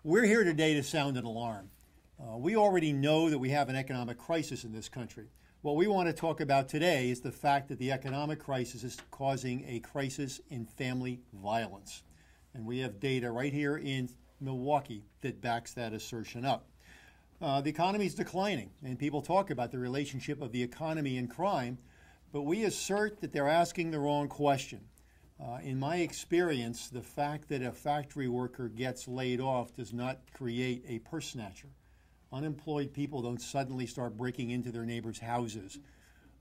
We're here today to sound an alarm. We already know that we have an economic crisis in this country. What we want to talk about today is the fact that the economic crisis is causing a crisis in family violence. And we have data right here in Milwaukee that backs that assertion up. The economy is declining, and people talk about the relationship of the economy and crime, but we assert that they're asking the wrong question. In my experience, the fact that a factory worker gets laid off does not create a purse snatcher. Unemployed people don't suddenly start breaking into their neighbors' houses.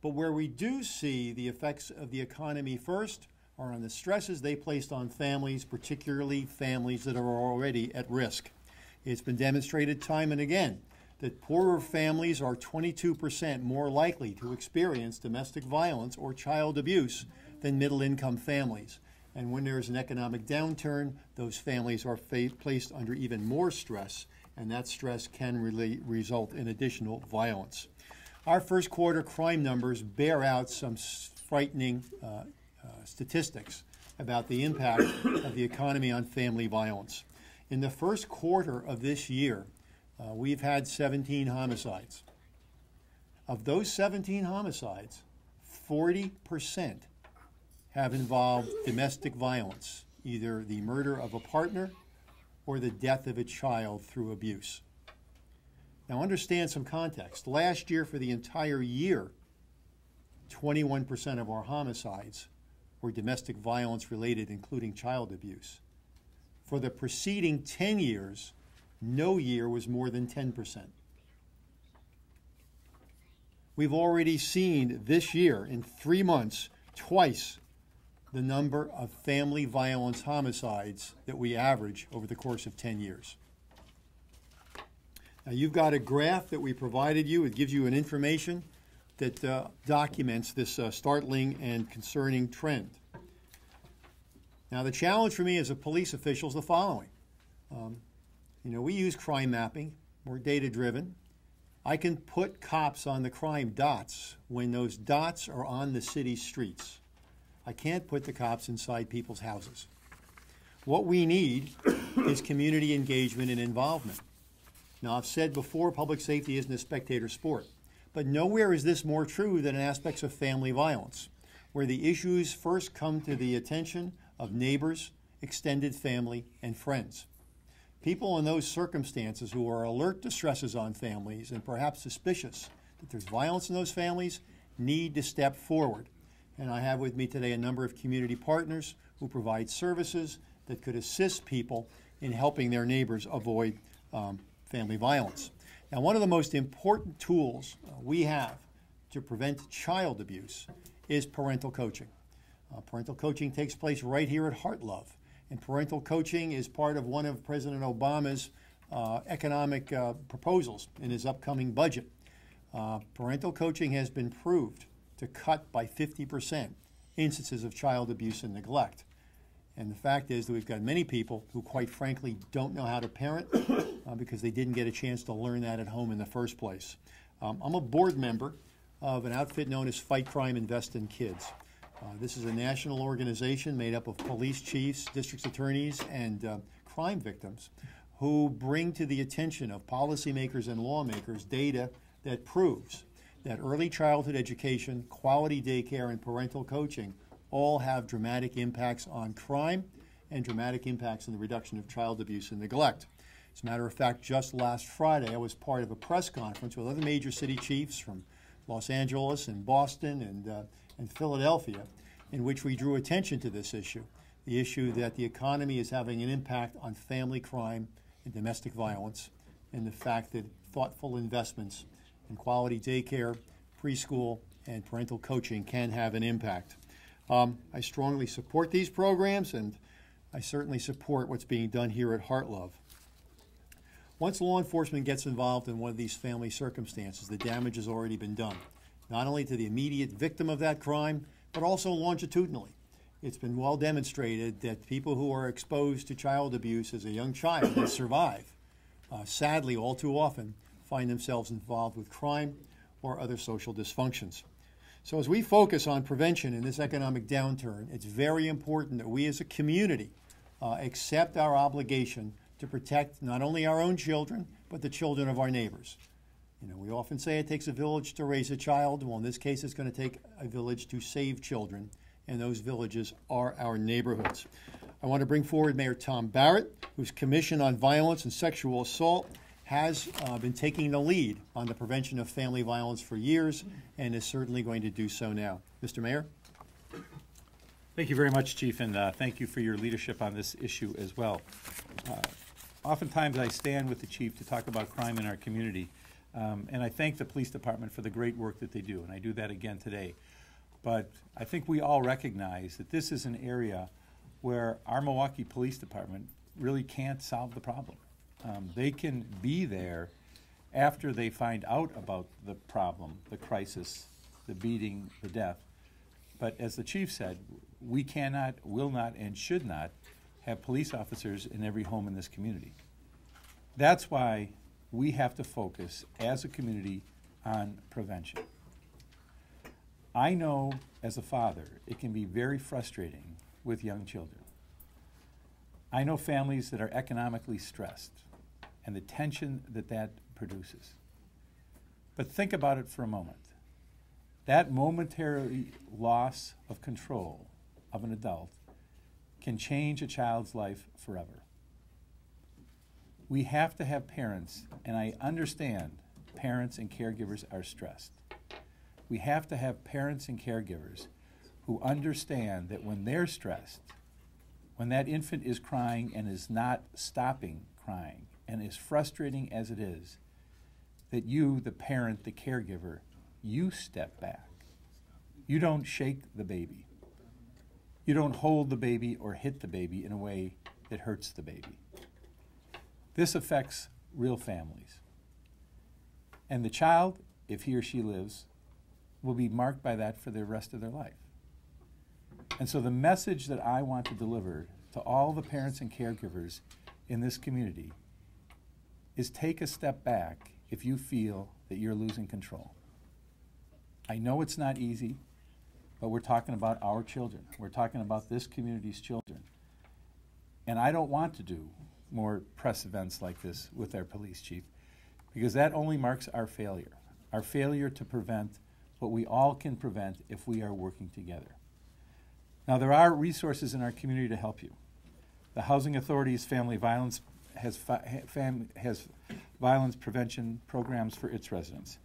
But where we do see the effects of the economy first are on the stresses they placed on families, particularly families that are already at risk. It's been demonstrated time and again that poorer families are 22% more likely to experience domestic violence or child abuse than middle-income families. And when there's an economic downturn, those families are placed under even more stress, and that stress can really result in additional violence. Our first quarter crime numbers bear out some frightening statistics about the impact of the economy on family violence. In the first quarter of this year, we've had 17 homicides. Of those 17 homicides, 40% have involved domestic violence, either the murder of a partner or the death of a child through abuse. Now understand some context. Last year, for the entire year, 21% of our homicides were domestic violence related, including child abuse. For the preceding 10 years, no year was more than 10%. We've already seen this year, in 3 months, twice the number of family violence homicides that we average over the course of 10 years. Now, you've got a graph that we provided you. It gives you an information that documents this startling and concerning trend. Now, the challenge for me as a police official is the following. We use crime mapping. We're data-driven. I can put cops on the crime dots when those dots are on the city streets. I can't put the cops inside people's houses. What we need is community engagement and involvement. Now, I've said before, public safety isn't a spectator sport, but nowhere is this more true than in aspects of family violence, where the issues first come to the attention of neighbors, extended family, and friends. People in those circumstances who are alert to stresses on families and perhaps suspicious that there's violence in those families need to step forward. And I have with me today a number of community partners who provide services that could assist people in helping their neighbors avoid family violence. Now, one of the most important tools we have to prevent child abuse is parental coaching. Parental coaching takes place right here at Heart Love. And parental coaching is part of one of President Obama's economic proposals in his upcoming budget. Parental coaching has been proved to cut by 50% instances of child abuse and neglect. And the fact is that we've got many people who, quite frankly, don't know how to parent because they didn't get a chance to learn that at home in the first place. I'm a board member of an outfit known as Fight Crime, Invest in Kids. This is a national organization made up of police chiefs, district attorneys, and crime victims who bring to the attention of policymakers and lawmakers data that proves that early childhood education, quality daycare, and parental coaching all have dramatic impacts on crime and dramatic impacts in the reduction of child abuse and neglect. As a matter of fact, just last Friday, I was part of a press conference with other major city chiefs from Los Angeles and Boston and Philadelphia, in which we drew attention to this issue, the issue that the economy is having an impact on family crime and domestic violence, and the fact that thoughtful investments in quality daycare, preschool, and parental coaching can have an impact. I strongly support these programs, and I certainly support what's being done here at Heart Love. Once law enforcement gets involved in one of these family circumstances, the damage has already been done, not only to the immediate victim of that crime, but also longitudinally. It's been well demonstrated that people who are exposed to child abuse as a young child and survive, sadly, all too often, find themselves involved with crime or other social dysfunctions. So as we focus on prevention in this economic downturn, it's very important that we as a community accept our obligation to protect not only our own children, but the children of our neighbors. You know, we often say it takes a village to raise a child. Well, in this case, it's going to take a village to save children, and those villages are our neighborhoods. I want to bring forward Mayor Tom Barrett, whose Commission on Violence and Sexual Assault has been taking the lead on the prevention of family violence for years and is certainly going to do so now. Mr. Mayor? Thank you very much, Chief, and thank you for your leadership on this issue as well. Oftentimes I stand with the Chief to talk about crime in our community, and I thank the police department for the great work that they do, and I do that again today. But I think we all recognize that this is an area where our Milwaukee Police Department really can't solve the problem. They can be there after they find out about the problem, the crisis, the beating, the death. But as the Chief said, we cannot, will not, and should not have police officers in every home in this community. That's why we have to focus as a community on prevention. I know as a father it can be very frustrating with young children. I know families that are economically stressed and the tension that that produces. But think about it for a moment. That momentary loss of control of an adult can change a child's life forever. We have to have parents, and I understand parents and caregivers are stressed. We have to have parents and caregivers who understand that when they're stressed, when that infant is crying and is not stopping crying, and as frustrating as it is, that you, the parent, the caregiver, you step back. You don't shake the baby. You don't hold the baby or hit the baby in a way that hurts the baby. This affects real families. And the child, if he or she lives, will be marked by that for the rest of their life. And so the message that I want to deliver to all the parents and caregivers in this community is take a step back if you feel that you're losing control. I know it's not easy, but we're talking about our children. We're talking about this community's children. And I don't want to do more press events like this with our police chief, because that only marks our failure to prevent what we all can prevent if we are working together. Now, there are resources in our community to help you. The Housing Authority's Family Violence has violence prevention programs for its residents.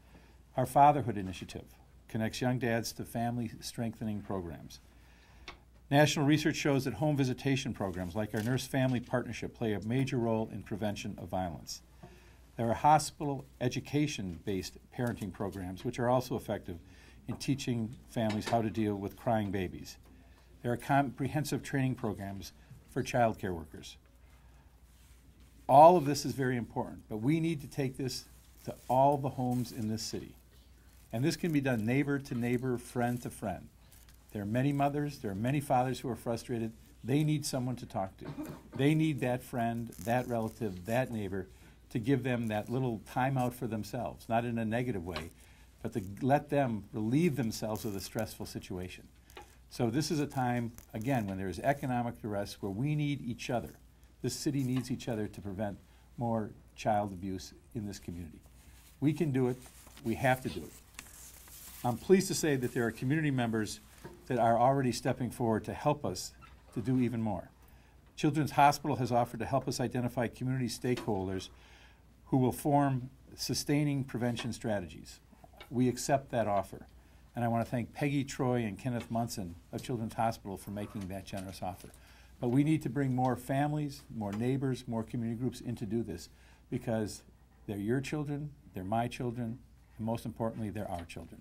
Our Fatherhood Initiative connects young dads to family strengthening programs. National research shows that home visitation programs like our Nurse Family Partnership play a major role in prevention of violence. There are hospital education-based parenting programs which are also effective in teaching families how to deal with crying babies. There are comprehensive training programs for child care workers. All of this is very important, but we need to take this to all the homes in this city. And this can be done neighbor to neighbor, friend to friend. There are many mothers, there are many fathers who are frustrated. They need someone to talk to. They need that friend, that relative, that neighbor to give them that little time out for themselves, not in a negative way, but to let them relieve themselves of the stressful situation. So this is a time, again, when there is economic duress where we need each other. This city needs each other to prevent more child abuse in this community. We can do it. We have to do it. I'm pleased to say that there are community members that are already stepping forward to help us to do even more. Children's Hospital has offered to help us identify community stakeholders who will form sustaining prevention strategies. We accept that offer. And I want to thank Peggy Troy and Kenneth Munson of Children's Hospital for making that generous offer. But we need to bring more families, more neighbors, more community groups in to do this, because they're your children, they're my children, and most importantly, they're our children.